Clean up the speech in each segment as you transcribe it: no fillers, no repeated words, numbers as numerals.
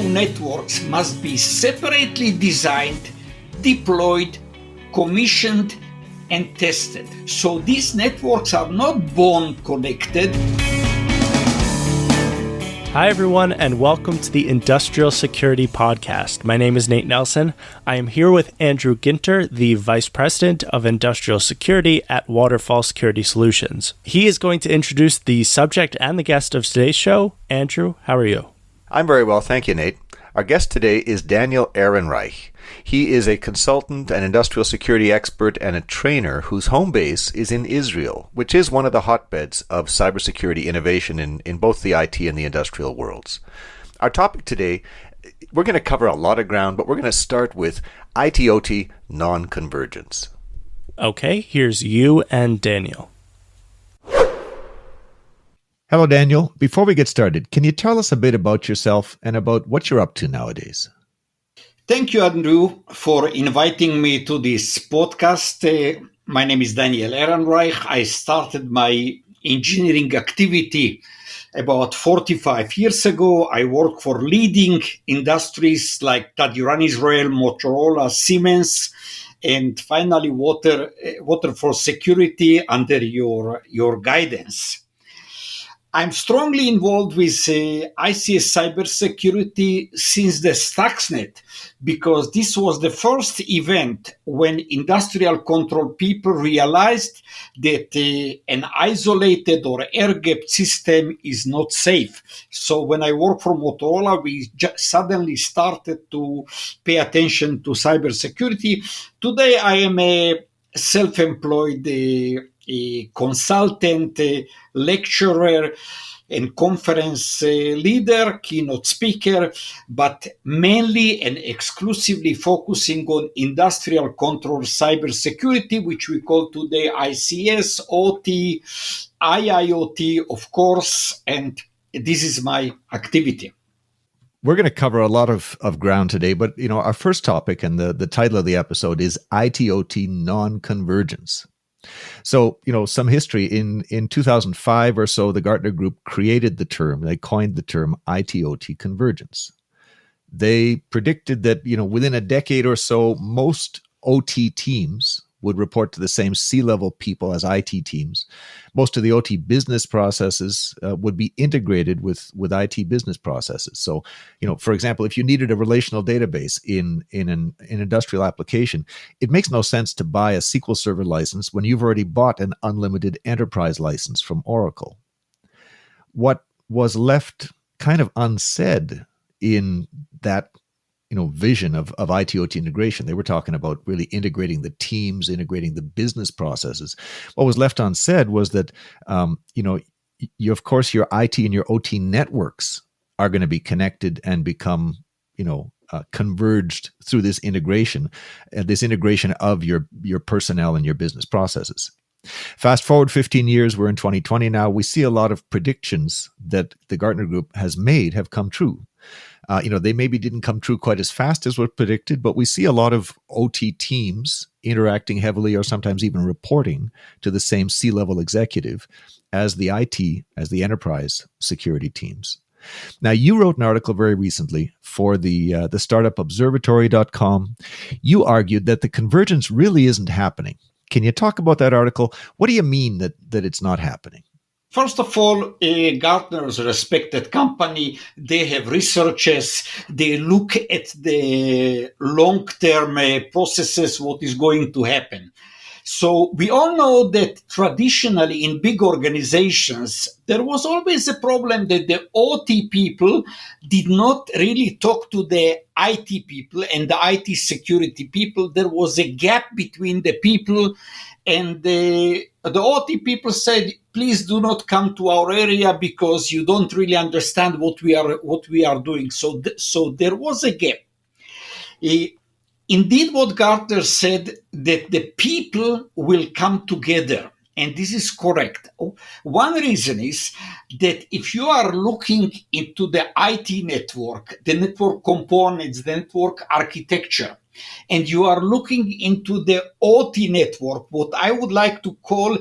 two networks must be separately designed, deployed, commissioned, and tested. So these networks are not born connected. Hi, everyone, and welcome to the Industrial Security Podcast. My name is Nate Nelson. I am here with Andrew Ginter, the Vice President of Industrial Security at Waterfall Security Solutions. He is going to introduce the subject and the guest of today's show. Andrew, how are you? I'm very well, thank you, Nate. Our guest today is Daniel Ehrenreich. He is a consultant, an industrial security expert, and a trainer whose home base is in Israel, which is one of the hotbeds of cybersecurity innovation in both the IT and the industrial worlds. Our topic today, we're going to cover a lot of ground, but we're going to start with ITOT nonconvergence. Okay, here's you and Daniel. Hello, Daniel. Before we get started, can you tell us a bit about yourself and about what you're up to nowadays? Thank you, Andrew, for inviting me to this podcast. My name is Daniel Ehrenreich. I started my engineering activity about 45 years ago. I work for leading industries like Tadiran Israel, Motorola, Siemens, and finally Waterfall Security under your guidance. I'm strongly involved with ICS cybersecurity since the Stuxnet, because this was the first event when industrial control people realized that an isolated or air-gapped system is not safe. So when I worked for Motorola, we suddenly started to pay attention to cybersecurity. Today, I am a self-employed a consultant, a lecturer, and conference leader, keynote speaker, but mainly and exclusively focusing on industrial control cybersecurity, which we call today ICS, OT, IIoT, of course, and this is my activity. We're going to cover a lot of ground today, but our first topic and the title of the episode is ITOT nonconvergence. So, some history. In 2005 or so, the Gartner Group created the term, they coined the term ITOT convergence. They predicted that, within a decade or so, most OT teams would report to the same C-level people as IT teams. Most of the OT business processes would be integrated with IT business processes. So, for example, if you needed a relational database in an industrial application, it makes no sense to buy a SQL Server license when you've already bought an unlimited enterprise license from Oracle. What was left kind of unsaid in that vision of ITOT integration. They were talking about really integrating the teams, integrating the business processes. What was left unsaid was that, you, of course, your IT and your OT networks are going to be connected and become, converged through this integration of your personnel and your business processes. Fast forward 15 years, we're in 2020 now. We see a lot of predictions that the Gartner Group has made have come true. They maybe didn't come true quite as fast as was predicted, but we see a lot of OT teams interacting heavily or sometimes even reporting to the same C-level executive as the IT, as the enterprise security teams. Now, you wrote an article very recently for the startup observatory.com. You argued that the convergence really isn't happening. Can you talk about that article? What do you mean that it's not happening? First of all, Gartner is a respected company. They have researchers. They look at the long-term processes, what is going to happen. So we all know that traditionally in big organizations, there was always a problem that the OT people did not really talk to the IT people and the IT security people. There was a gap between the people, and the OT people said, please do not come to our area because you don't really understand what we are doing. So there was a gap. Indeed, what Gartner said, that the people will come together. And this is correct. One reason is that if you are looking into the IT network, the network components, the network architecture, and you are looking into the OT network, what I would like to call,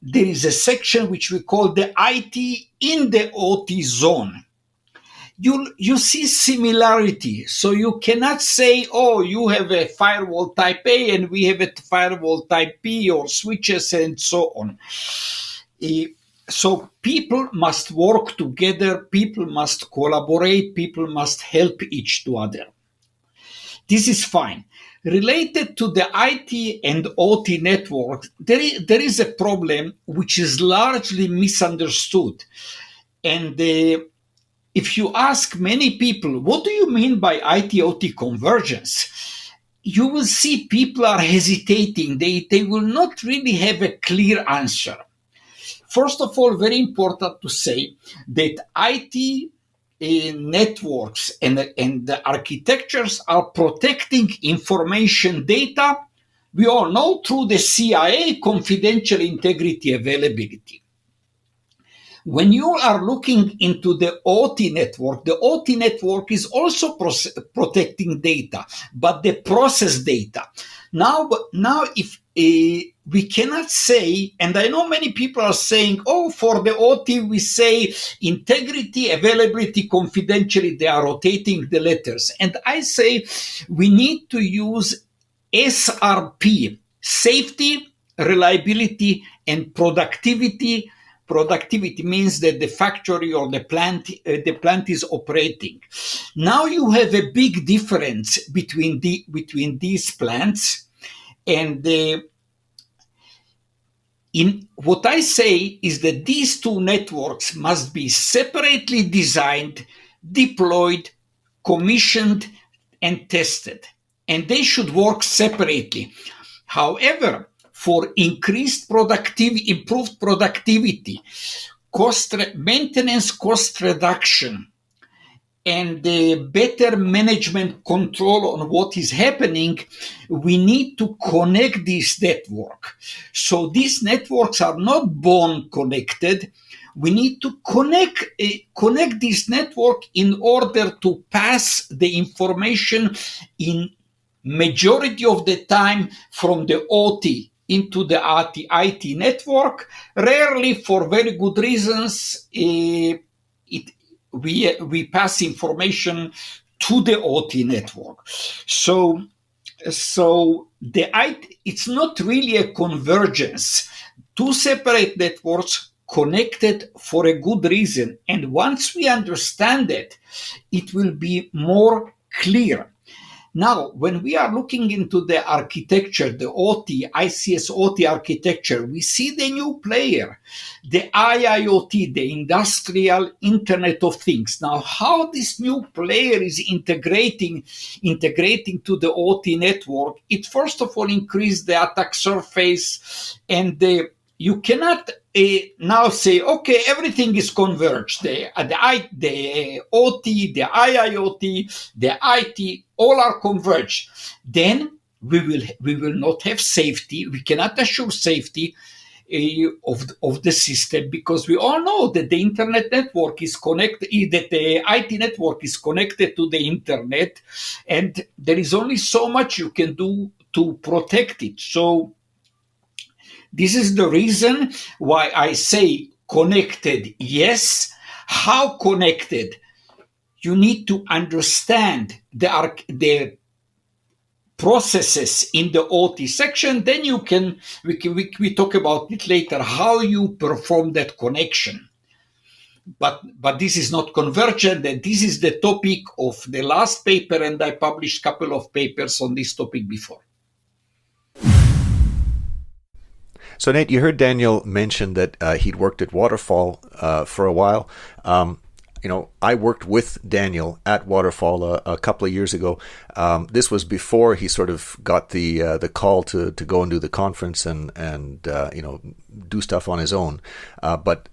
there is a section which we call the IT in the OT zone. you see similarity. So you cannot say, oh, you have a firewall type A and we have a firewall type B, or switches and so on. So people must work together, people must collaborate, people must help each other. This is fine. Related to the IT and OT network, there is a problem which is largely misunderstood. And if you ask many people, what do you mean by IT-OT convergence? You will see people are hesitating. They will not really have a clear answer. First of all, very important to say that IT networks and the architectures are protecting information data, we all know, through the CIA, confidential integrity availability. When you are looking into the OT network is also protecting data, but the process data. Now if we cannot say, and I know many people are saying, oh, for the OT we say integrity, availability, confidentiality, they are rotating the letters. And I say we need to use SRP, safety, reliability, and productivity. Productivity means that the factory or the plant is operating. Now you have a big difference between these plants, and in what I say is that these two networks must be separately designed, deployed, commissioned, and tested, and they should work separately. However, for improved productivity, maintenance cost reduction, and better management control on what is happening, we need to connect this network. So these networks are not born connected. We need to connect this network in order to pass the information in majority of the time from the OT into the IT network. Rarely, for very good reasons, we pass information to the OT network. So it's not really a convergence. Two separate networks connected for a good reason. And once we understand it will be more clear. Now, when we are looking into the architecture, the OT, ICS OT architecture, we see the new player, the IIoT, the Industrial Internet of Things. Now, how this new player is integrating to the OT network, it first of all increased the attack surface, and you cannot now say, okay, everything is converged. The OT, the IIoT, the IT, all are converged. Then we will not have safety. We cannot assure safety of the system, because we all know that the internet network is connected, that the IT network is connected to the internet, and there is only so much you can do to protect it. So this is the reason why I say connected, yes. How connected? You need to understand the processes in the OT section. Then we talk about it later, how you perform that connection. But this is not convergent, and this is the topic of the last paper, and I published a couple of papers on this topic before. So, Nate, you heard Daniel mention that he'd worked at Waterfall for a while. I worked with Daniel at Waterfall a couple of years ago. This was before he sort of got the call to go and do the conference and do stuff on his own. But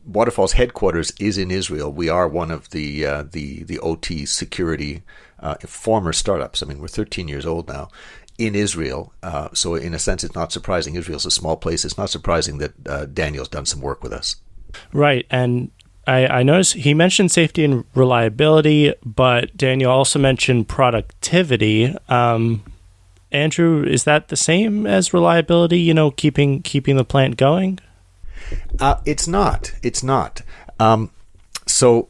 Waterfall's headquarters is in Israel. We are one of the OT security former startups. I mean, we're 13 years old now. In Israel. So in a sense, it's not surprising. Israel's a small place. It's not surprising that Daniel's done some work with us. Right. And I noticed he mentioned safety and reliability, but Daniel also mentioned productivity. Andrew, is that the same as reliability, keeping the plant going? It's not. So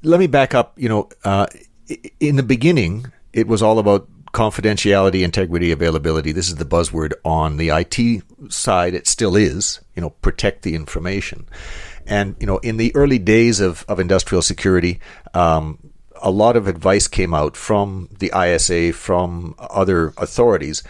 let me back up. In the beginning, it was all about confidentiality, integrity, availability. This is the buzzword on the IT side. It still is, protect the information. And, in the early days of industrial security, a lot of advice came out from the ISA, from other authorities,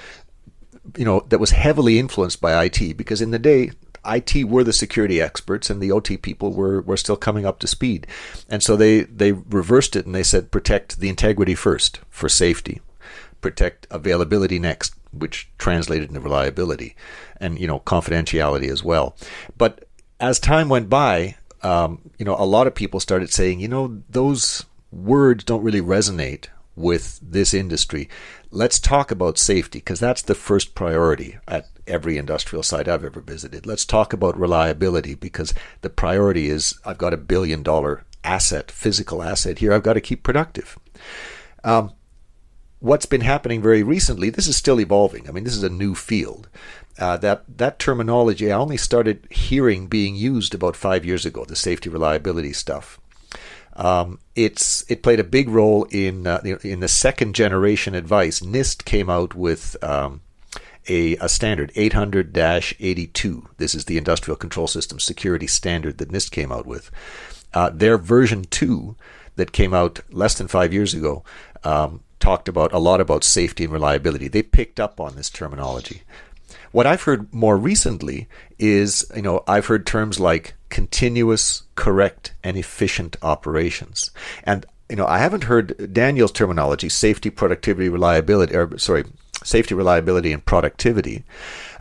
that was heavily influenced by IT, because in the day, IT were the security experts and the OT people were still coming up to speed. And so they reversed it and they said, protect the integrity first for safety, protect availability next, which translated into reliability, and, confidentiality as well. But as time went by, a lot of people started saying, those words don't really resonate with this industry. Let's talk about safety, because that's the first priority at every industrial site I've ever visited. Let's talk about reliability, because the priority is I've got $1 billion asset, physical asset here. I've got to keep productive. What's been happening very recently, this is still evolving. I mean, this is a new field. That terminology I only started hearing being used about 5 years ago, the safety reliability stuff. It played a big role in the second generation advice. NIST came out with a standard, 800-82. This is the Industrial Control System Security Standard that NIST came out with. Their version 2 that came out less than 5 years ago talked a lot about safety and reliability. They picked up on this terminology. What I've heard more recently is, I've heard terms like continuous, correct, and efficient operations. And, I haven't heard Daniel's terminology, safety, productivity, safety, reliability, and productivity.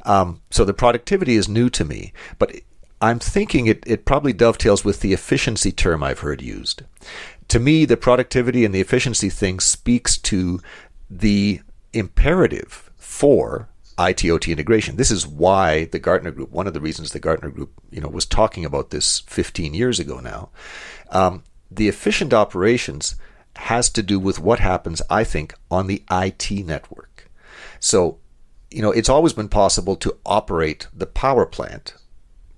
So the productivity is new to me, but I'm thinking it probably dovetails with the efficiency term I've heard used. To me, the productivity and the efficiency thing speaks to the imperative for ITOT integration. This is why the Gartner Group, one of the reasons the Gartner Group, was talking about this 15 years ago now. The efficient operations has to do with what happens, I think, on the IT network. So, it's always been possible to operate the power plant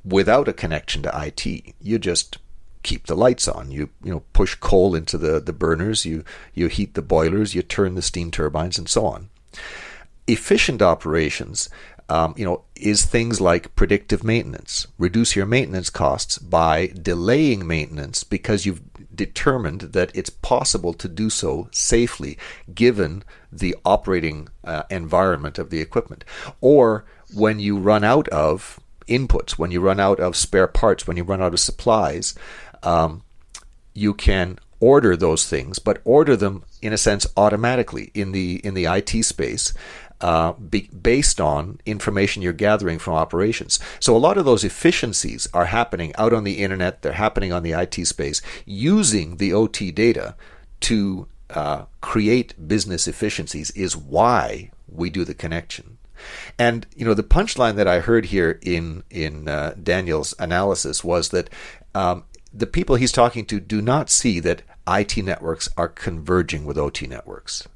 without a connection to IT. You just keep the lights on. You push coal into the burners. You heat the boilers. You turn the steam turbines, and so on. Efficient operations, is things like predictive maintenance. Reduce your maintenance costs by delaying maintenance because you've determined that it's possible to do so safely given the operating environment of the equipment. Or when you run out of inputs, when you run out of spare parts, when you run out of supplies, you can order those things, but order them in a sense automatically in the IT space, based on information you're gathering from operations. So a lot of those efficiencies are happening out on the internet. They're happening on the IT space using the OT data to create business efficiencies is why we do the connection. And the punchline that I heard here in Daniel's analysis was that the people he's talking to do not see that IT networks are converging with OT networks.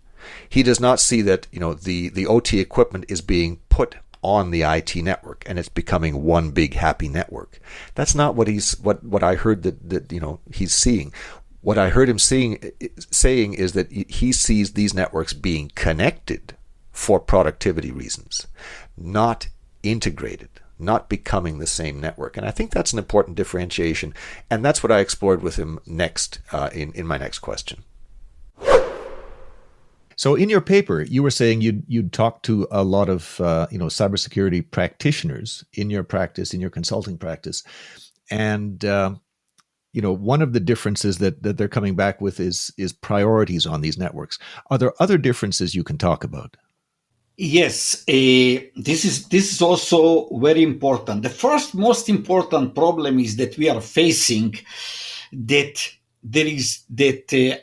He does not see that the OT equipment is being put on the IT network and it's becoming one big happy network. That's not what I heard that he's seeing. What I heard him saying is that he sees these networks being connected for productivity reasons, not integrated, not becoming the same network. And I think that's an important differentiation, and that's what I explored with him next in my next question. So in your paper, you were saying you'd talk to a lot of cybersecurity practitioners in your practice, in your consulting practice, and one of the differences that they're coming back with is priorities on these networks. Are there other differences you can talk about? Yes, this is also very important. The first most important problem is that we are facing that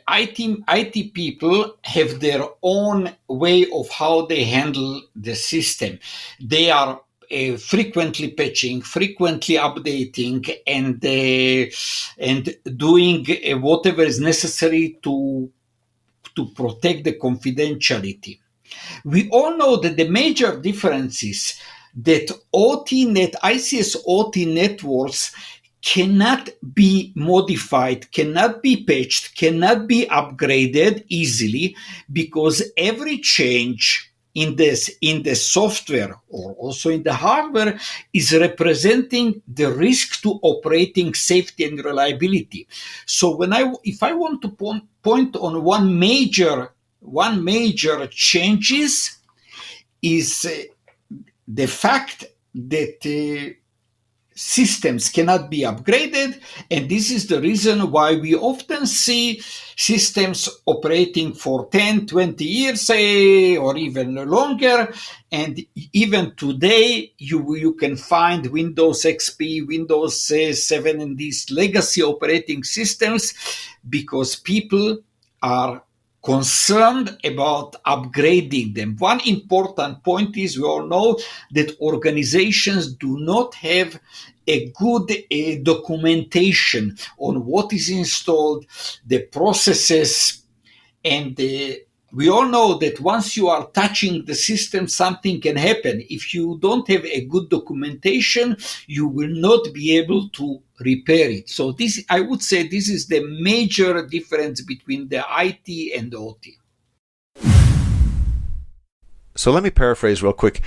IT people have their own way of how they handle the system. They are frequently patching, frequently updating, and doing whatever is necessary to protect the confidentiality. We all know that the major difference is that ICS OT networks cannot be modified, cannot be patched, cannot be upgraded easily, because every change in the software or also in the hardware is representing the risk to operating safety and reliability. So if I want to point on one major changes is the fact that systems cannot be upgraded, and this is the reason why we often see systems operating for 10, 20 years or even longer. And even today you can find Windows XP, Windows 7 and these legacy operating systems, because people are concerned about upgrading them. One important point is, we all know that organizations do not have a good documentation on what is installed, the processes, and we all know that once you are touching the system, something can happen. If you don't have a good documentation, you will not be able to repair it. So this, I would say, this is the major difference between the IT and the OT. So let me paraphrase real quick.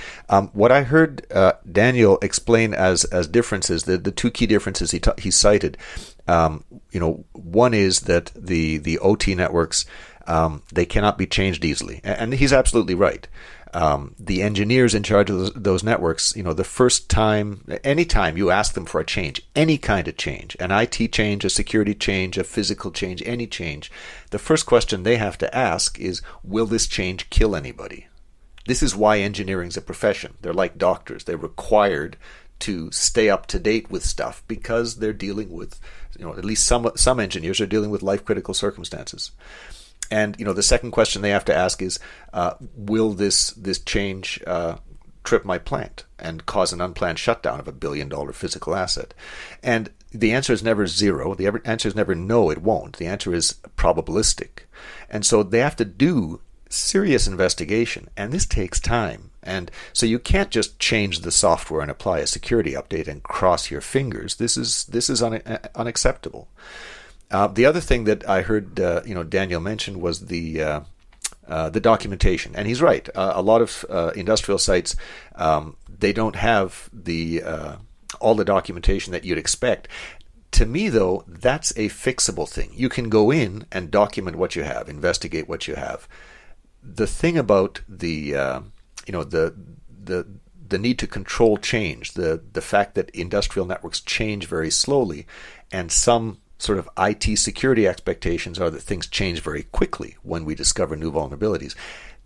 What I heard Daniel explain as differences, the two key differences he cited. One is that the OT networks, they cannot be changed easily, and he's absolutely right. The engineers in charge of those networks, the first time, anytime you ask them for a change, any kind of change, an IT change, a security change, a physical change, any change, the first question they have to ask is, will this change kill anybody? This is why engineering is a profession. They're like doctors. They're required to stay up to date with stuff because they're dealing with, at least some engineers are dealing with life-critical circumstances. And, the second question they have to ask is, will this change trip my plant and cause an unplanned shutdown of $1 billion physical asset? And the answer is never zero. The answer is never no, it won't. The answer is probabilistic. And so they have to do serious investigation, and this takes time. And so you can't just change the software and apply a security update and cross your fingers. This is unacceptable. The other thing that I heard Daniel mention was the documentation, and he's right. A lot of industrial sites, they don't have all the documentation that you'd expect. To me, though, that's a fixable thing. You can go in and document what you have, investigate what you have. The thing about the need to control change, the fact that industrial networks change very slowly, and some sort of IT security expectations are that things change very quickly when we discover new vulnerabilities.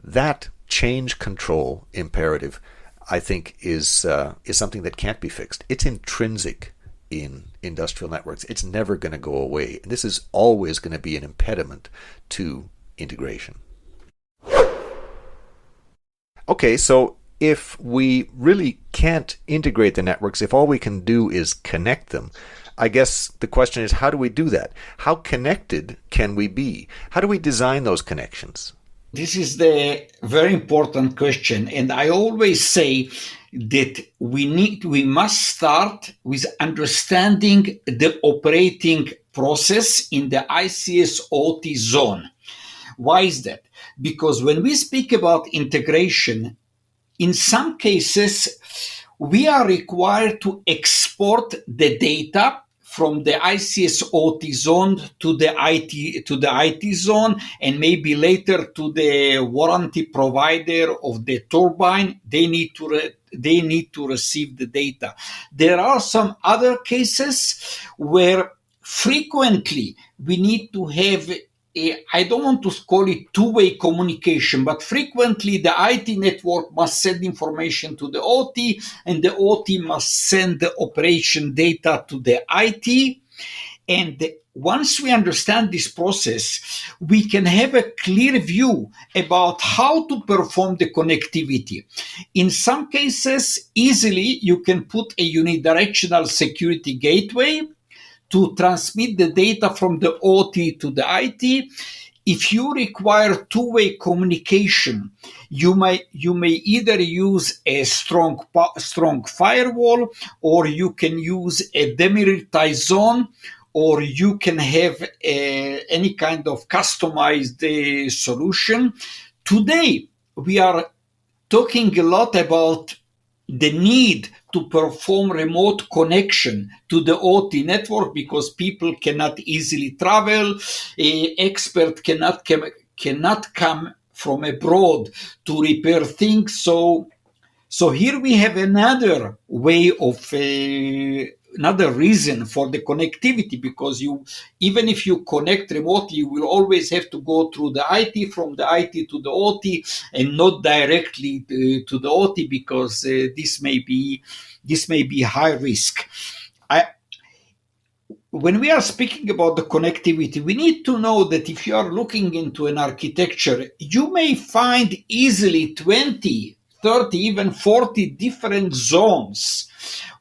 That change control imperative, I think, is something that can't be fixed. It's intrinsic in industrial networks. It's never going to go away. And this is always going to be an impediment to integration. Okay, so if we really can't integrate the networks, if all we can do is connect them, I guess the question is, how do we do that? How connected can we be? How do we design those connections? This is the very important question. And I always say that we must start with understanding the operating process in the ICS OT zone. Why is that? Because when we speak about integration, in some cases, we are required to export the data from the ICS OT zone to the IT zone, and maybe later to the warranty provider of the turbine. They need to receive the data. There are some other cases where frequently we need to have I don't want to call it two-way communication, but frequently the IT network must send information to the OT, and the OT must send the operation data to the IT. And once we understand this process, we can have a clear view about how to perform the connectivity. In some cases, easily you can put a unidirectional security gateway to transmit the data from the OT to the IT. if you require two-way communication, you may either use a strong firewall, or you can use a demilitarized zone, or you can have any kind of customized solution. Today, we are talking a lot about the need to perform remote connection to the OT network because people cannot easily travel. Expert cannot come from abroad to repair things. So here we have another way of another reason for the connectivity, because even if you connect remotely, you will always have to go through the IT, from the IT to the OT, and not directly to the OT, because this may be high risk. When we are speaking about the connectivity, we need to know that if you are looking into an architecture, you may find easily 20, 30, even 40 different zones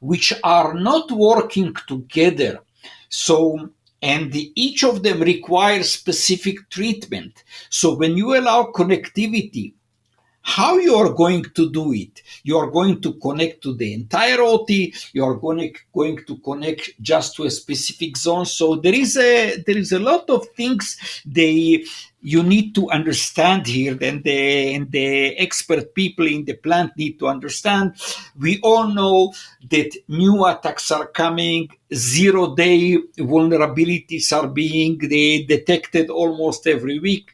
which are not working together. So, and each of them requires specific treatment. So when you allow connectivity, how you are going to do it? You are going to connect to the entire OT. You are going to connect just to a specific zone. So there is a lot of things you need to understand here, and the expert people in the plant need to understand. We all know that new attacks are coming. 0-day vulnerabilities are being detected almost every week,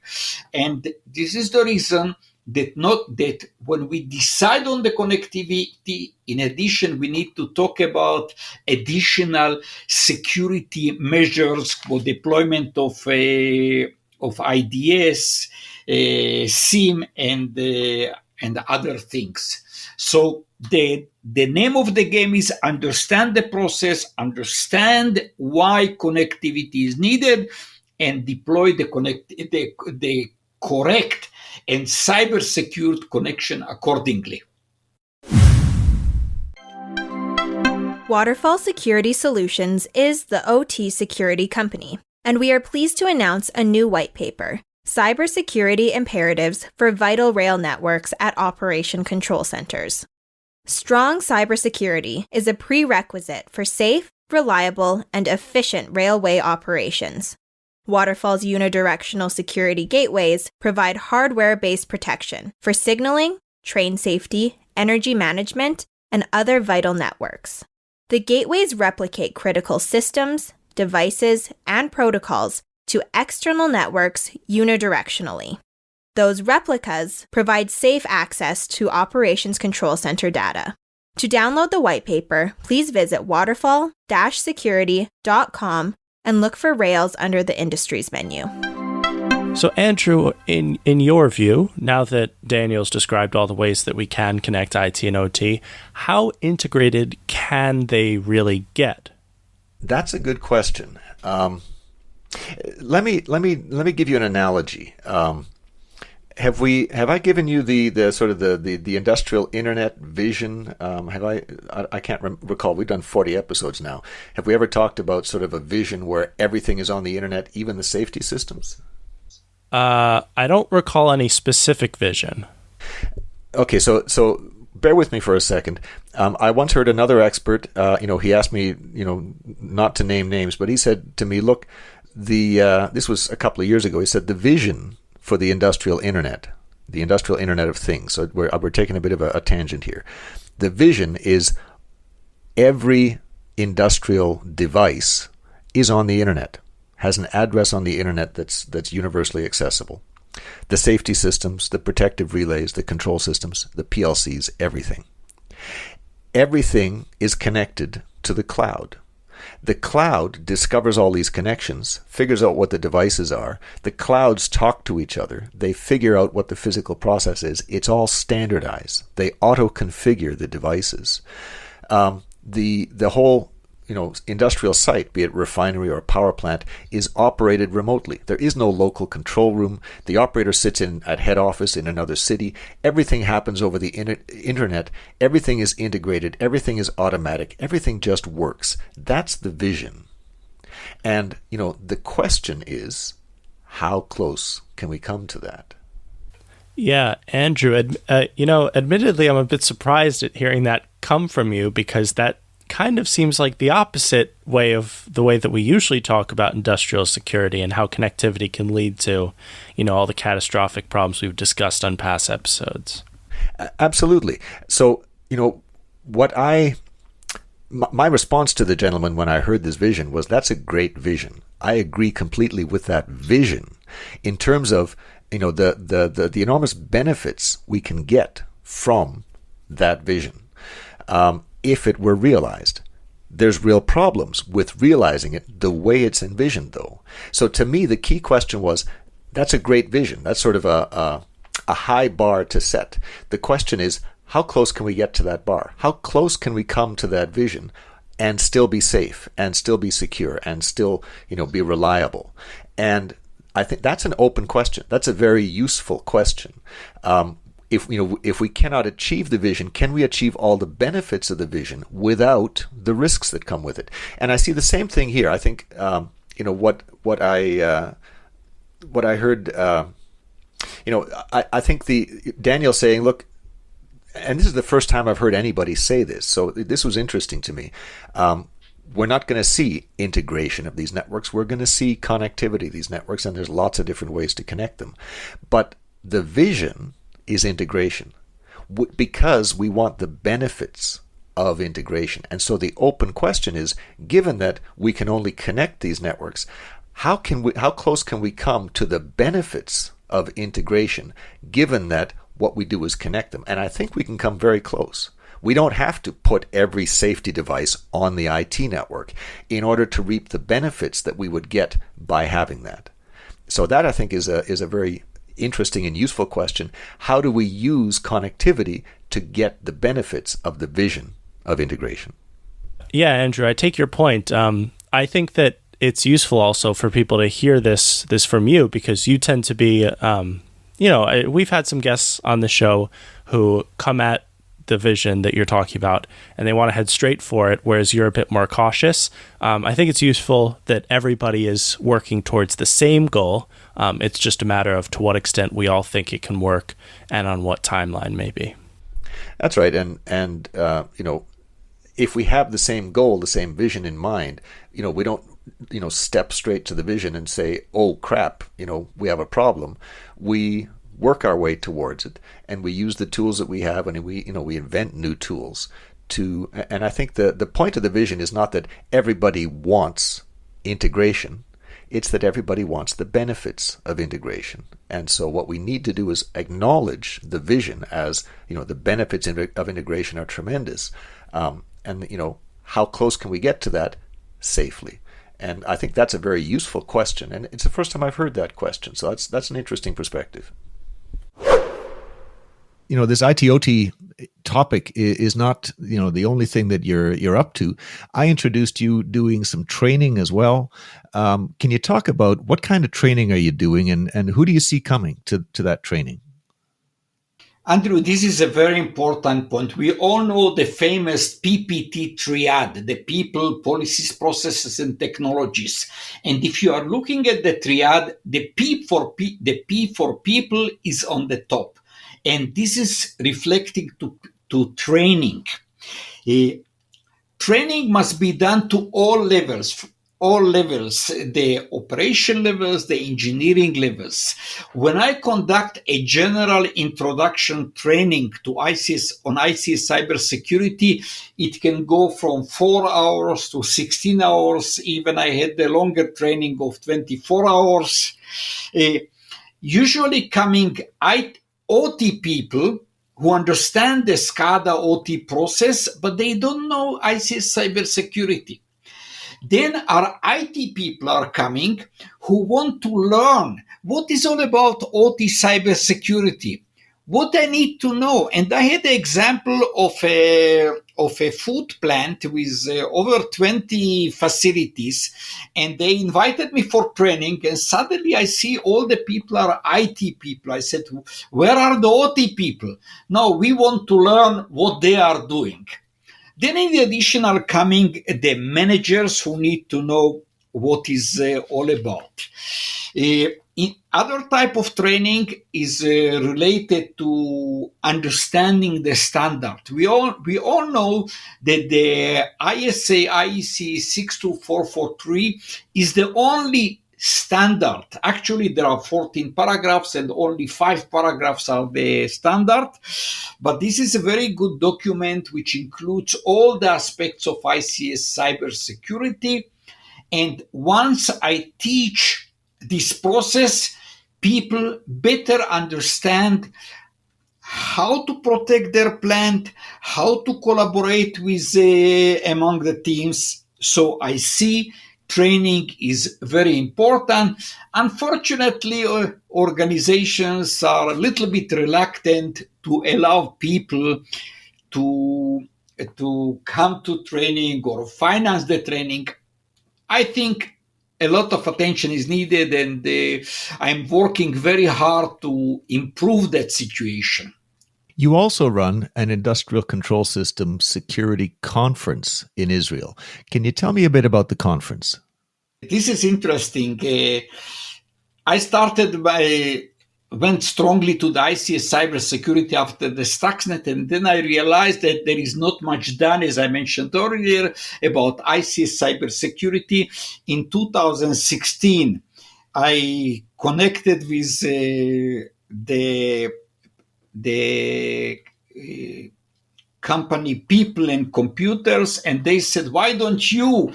and this is the reason that when we decide on the connectivity, in addition, we need to talk about additional security measures for deployment of IDS, SIEM, and other things. So the name of the game is understand the process, understand why connectivity is needed, and deploy the correct and cyber-secured connection accordingly. Waterfall Security Solutions is the OT security company, and we are pleased to announce a new white paper, Cybersecurity Imperatives for Vital Rail Networks at Operation Control Centers. Strong cybersecurity is a prerequisite for safe, reliable, and efficient railway operations. Waterfall's unidirectional security gateways provide hardware-based protection for signaling, train safety, energy management, and other vital networks. The gateways replicate critical systems, devices, and protocols to external networks unidirectionally. Those replicas provide safe access to Operations Control Center data. To download the white paper, please visit waterfall-security.com and look for Rails under the Industries menu. So Andrew, in your view, now that Daniel's described all the ways that we can connect IT and OT, how integrated can they really get? That's a good question. Let me give you an analogy. Have I given you the sort of the industrial internet vision? I can't recall. We've done 40 episodes now. Have we ever talked about sort of a vision where everything is on the internet, even the safety systems? I don't recall any specific vision. Okay, so bear with me for a second. I once heard another expert. He asked me, not to name names, but he said to me, "Look, this was a couple of years ago." He said the vision for the industrial internet of things. So we're taking a bit of a tangent here. The vision is every industrial device is on the internet, has an address on the internet that's universally accessible. The safety systems, the protective relays, the control systems, the PLCs, everything. Everything is connected to the cloud. The cloud discovers all these connections, figures out what the devices are. The clouds talk to each other. They figure out what the physical process is. It's all standardized. They auto-configure the devices. The whole industrial site, be it refinery or a power plant, is operated remotely. There is no local control room. The operator sits at head office in another city. Everything happens over the internet. Everything is integrated. Everything is automatic. Everything just works. That's the vision. And, the question is, How close can we come to that? Yeah, Andrew, admittedly, I'm a bit surprised at hearing that come from you, because that kind of seems like the opposite way of the way that we usually talk about industrial security and how connectivity can lead to, all the catastrophic problems we've discussed on past episodes. Absolutely. So, my response to the gentleman when I heard this vision was, that's a great vision. I agree completely with that vision in terms of, the enormous benefits we can get from that vision. If it were realized. There's real problems with realizing it the way it's envisioned, though. So to me, the key question was, that's a great vision. That's sort of a high bar to set. The question is, how close can we get to that bar? How close can we come to that vision and still be safe and still be secure and still, be reliable? And I think that's an open question. That's a very useful question. If we cannot achieve the vision, can we achieve all the benefits of the vision without the risks that come with it? And I see the same thing here. I think what I heard. I think Daniel saying, look, and this is the first time I've heard anybody say this, so this was interesting to me. We're not going to see integration of these networks. We're going to see connectivity of these networks, and there's lots of different ways to connect them. But the vision is integration, because we want the benefits of integration. And so the open question is, given that we can only connect these networks, how close can we come to the benefits of integration, given that what we do is connect them? And I think we can come very close. We don't have to put every safety device on the IT network in order to reap the benefits that we would get by having that. So that, I think, is a very interesting and useful question. How do we use connectivity to get the benefits of the vision of integration? Yeah, Andrew, I take your point. I think that it's useful also for people to hear this from you, because you tend to be, we've had some guests on the show who come at the vision that you're talking about and they want to head straight for it, whereas you're a bit more cautious. I think it's useful that everybody is working towards the same goal. It's just a matter of to what extent we all think it can work and on what timeline maybe. That's right. And if we have the same goal, the same vision in mind, we don't, step straight to the vision and say, oh crap, we have a problem. We work our way towards it, and we use the tools that we have, and we invent new tools to. And I think the point of the vision is not that everybody wants integration; it's that everybody wants the benefits of integration. And so, what we need to do is acknowledge the vision as the benefits of integration are tremendous, and how close can we get to that safely? And I think that's a very useful question, and it's the first time I've heard that question. So that's an interesting perspective. This ITOT topic is not, the only thing that you're up to. I introduced you doing some training as well. Can you talk about what kind of training are you doing, and who do you see coming to that training? Andrew, this is a very important point. We all know the famous PPT triad, the people, policies, processes, and technologies. And if you are looking at the triad, the P for people is on the top. And this is reflecting to training. Training must be done to all levels, the operation levels, the engineering levels. When I conduct a general introduction training to ICS cybersecurity, it can go from 4 hours to 16 hours. Even I had the longer training of 24 hours. Usually coming OT people who understand the SCADA OT process, but they don't know ICS cybersecurity. Then our IT people are coming who want to learn what is all about OT cybersecurity, what I need to know. And I had the example of a food plant with over 20 facilities, and they invited me for training, and suddenly I see all the people are IT people. I said, where are the OT people? No, we want to learn what they are doing. Then in the addition are coming the managers who need to know what is all about. Other type of training is related to understanding the standard. We all know that the ISA IEC 62443 is the only standard. Actually, there are 14 paragraphs and only 5 paragraphs are the standard. But this is a very good document which includes all the aspects of ICS cybersecurity. And once I teach this process, people better understand how to protect their plant, how to collaborate with among the teams. So I see training is very important. Unfortunately, organizations are a little bit reluctant to allow people to come to training or finance the training. I think a lot of attention is needed, and I'm working very hard to improve that situation. You also run an industrial control system security conference in Israel. Can you tell me a bit about the conference? This is interesting. I went strongly to the ICS cybersecurity after the Stuxnet, and then I realized that there is not much done, as I mentioned earlier, about ICS cybersecurity. In 2016, I connected with the company People and Computers, and they said, why don't you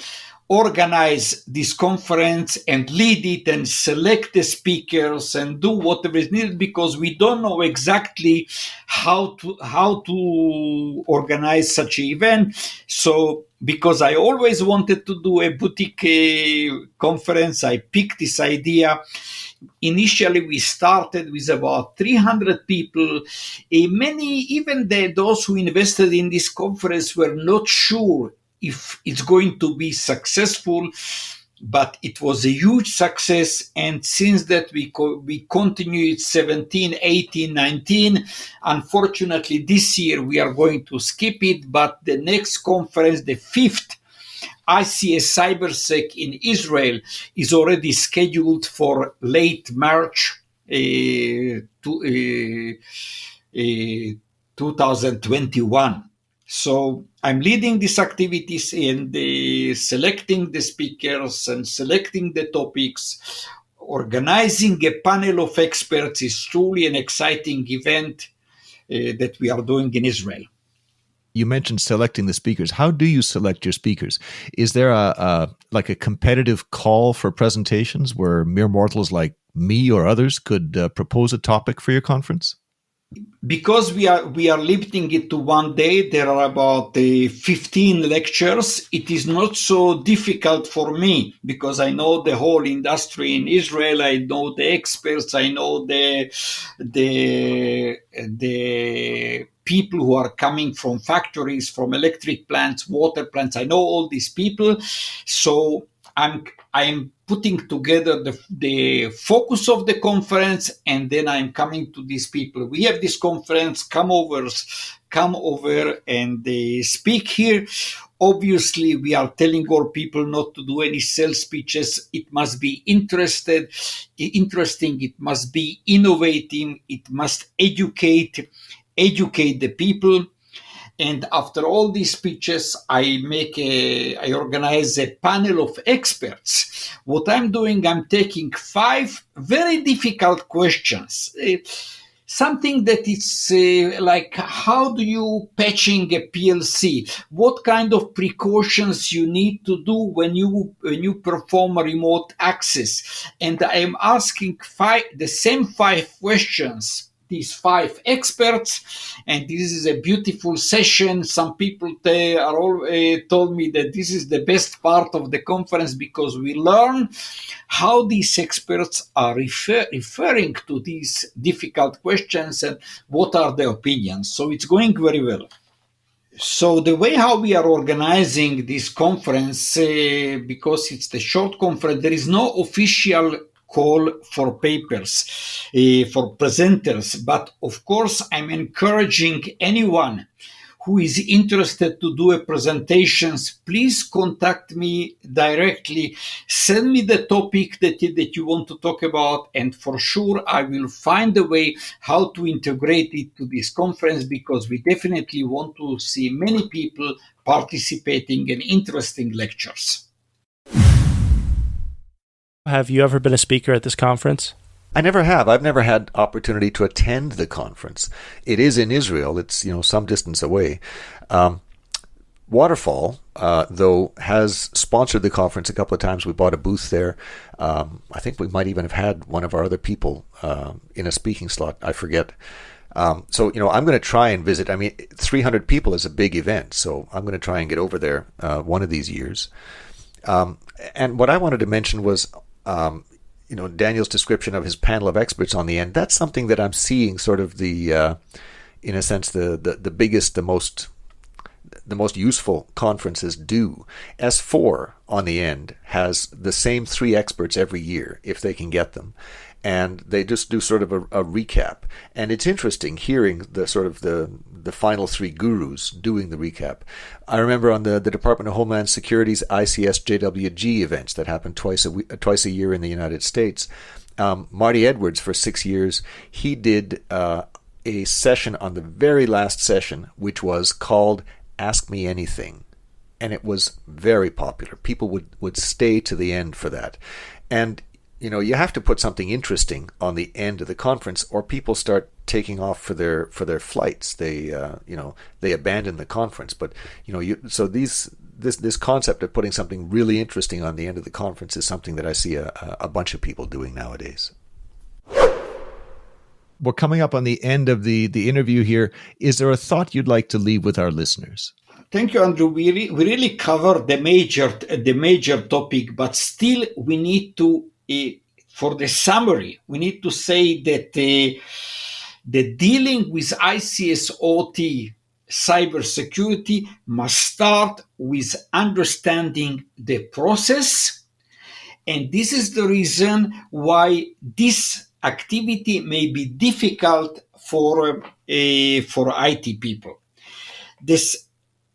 organize this conference and lead it and select the speakers and do whatever is needed, because we don't know exactly how to organize such an event. So because I always wanted to do a boutique conference, I picked this idea. Initially, we started with about 300 people. Those who invested in this conference were not sure if it's going to be successful, but it was a huge success. And since that, we continued 17, 18, 19. Unfortunately, this year we are going to skip it, but the next conference, the 5th ICS CyberSec in Israel, is already scheduled for late March 2021. So I'm leading these activities and selecting the speakers and selecting the topics. Organizing a panel of experts is truly an exciting event that we are doing in Israel. You mentioned selecting the speakers. How do you select your speakers? Is there a competitive call for presentations where mere mortals like me or others could propose a topic for your conference? Because we are limiting it to one day, there are about 15 lectures. It is not so difficult for me because I know the whole industry in Israel. I know the experts. I know the people who are coming from factories, from electric plants, water plants. I know all these people. So I'm putting together the focus of the conference, and then I'm coming to these people. We have this conference, come over and speak here. Obviously, we are telling our people not to do any sales speeches. It must be interesting. It must be innovative. It must educate the people. And after all these speeches, I organize a panel of experts. What I'm doing, I'm taking 5 very difficult questions. Something that is like, how do you patching a PLC? What kind of precautions you need to do when you perform a remote access? And I'm asking the same 5 questions. These 5 experts, and this is a beautiful session. Some people told me that this is the best part of the conference because we learn how these experts are referring to these difficult questions and what are their opinions. So it's going very well. So the way how we are organizing this conference, because it's the short conference, there is no official call for papers, for presenters. But of course, I'm encouraging anyone who is interested to do a presentations, please contact me directly. Send me the topic that you want to talk about, and for sure I will find a way how to integrate it to this conference, because we definitely want to see many people participating in interesting lectures. Have you ever been a speaker at this conference? I never have. I've never had opportunity to attend the conference. It is in Israel. It's, some distance away. Waterfall, though, has sponsored the conference a couple of times. We bought a booth there. I think we might even have had one of our other people in a speaking slot. I forget. So, I'm going to try and visit. 300 people is a big event, so I'm going to try and get over there one of these years. And what I wanted to mention was, Daniel's description of his panel of experts on the end. That's something that I'm seeing sort of in a sense, the biggest, the most useful conferences do. S4 on the end has the same 3 experts every year, if they can get them. And they just do sort of a recap. And it's interesting hearing the sort of the final 3 gurus doing the recap. I remember on the Department of Homeland Security's ICS JWG events that happen twice a year in the United States. Marty Edwards, for 6 years, he did a session on the very last session, which was called Ask Me Anything. And it was very popular. People would stay to the end for that. And you have to put something interesting on the end of the conference, or people start taking off for their flights. They abandon the conference. But so this concept of putting something really interesting on the end of the conference is something that I see a bunch of people doing nowadays. We're coming up on the end of the interview here. Is there a thought you'd like to leave with our listeners? Thank you, Andrew. We really covered the major topic, but still we need to. For the summary, we need to say that the dealing with ICS OT cybersecurity must start with understanding the process. And this is the reason why this activity may be difficult for IT people.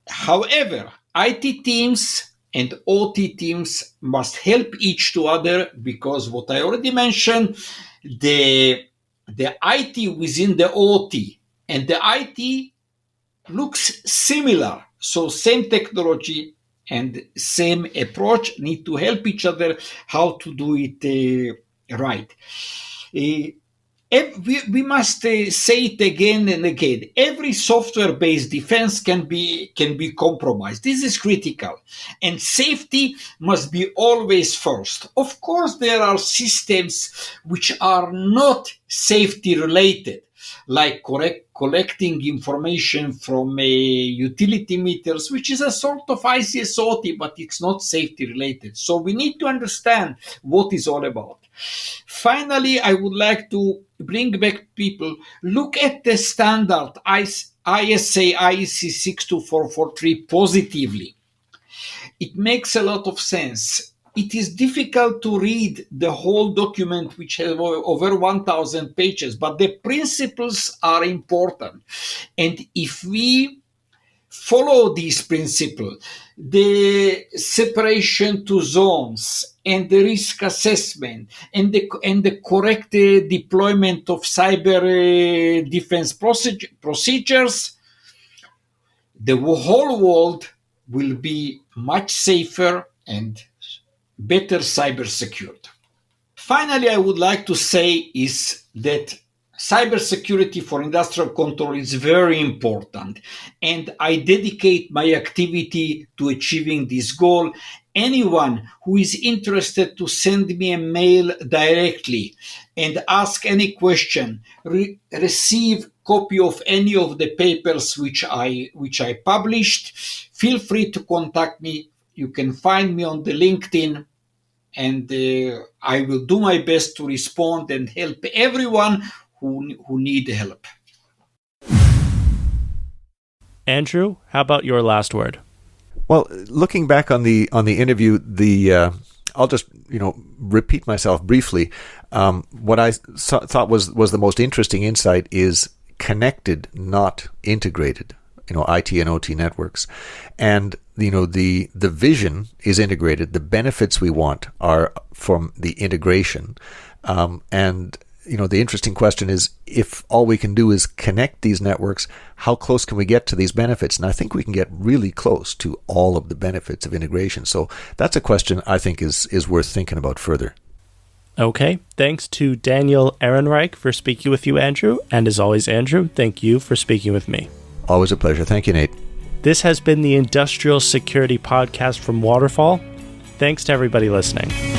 However, IT teams and OT teams must help each to other, because what I already mentioned, the IT within the OT and the IT looks similar. So same technology and same approach need to help each other how to do it right. We must say it again and again. Every software-based defense can be compromised. This is critical, and safety must be always first. Of course, there are systems which are not safety-related, like collecting information from utility meters, which is a sort of ICS OT, but it's not safety-related. So we need to understand what it's all about. Finally, I would like to bring back people, look at the standard ISA IEC 62443 positively. It makes a lot of sense. It is difficult to read the whole document, which has over 1,000 pages, but the principles are important. And if we follow these principles, the separation to zones and the risk assessment and the correct deployment of cyber defense procedures, the whole world will be much safer and better cyber secured. Finally, I would like to say is that cybersecurity for industrial control is very important, and I dedicate my activity to achieving this goal. Anyone who is interested to send me a mail directly and ask any question, receive copy of any of the papers which I published, feel free to contact me. You can find me on the LinkedIn, and I will do my best to respond and help everyone who need help. Andrew, how about your last word? Well, looking back on the interview, I'll just repeat myself briefly. What I thought was the most interesting insight is connected, not integrated. IT and OT networks. And the vision is integrated. The benefits we want are from the integration. And the interesting question is, if all we can do is connect these networks, how close can we get to these benefits? And I think we can get really close to all of the benefits of integration. So that's a question I think is worth thinking about further. Okay. Thanks to Daniel Ehrenreich for speaking with you, Andrew. And as always, Andrew, thank you for speaking with me. Always a pleasure. Thank you, Nate. This has been the Industrial Security Podcast from Waterfall. Thanks to everybody listening.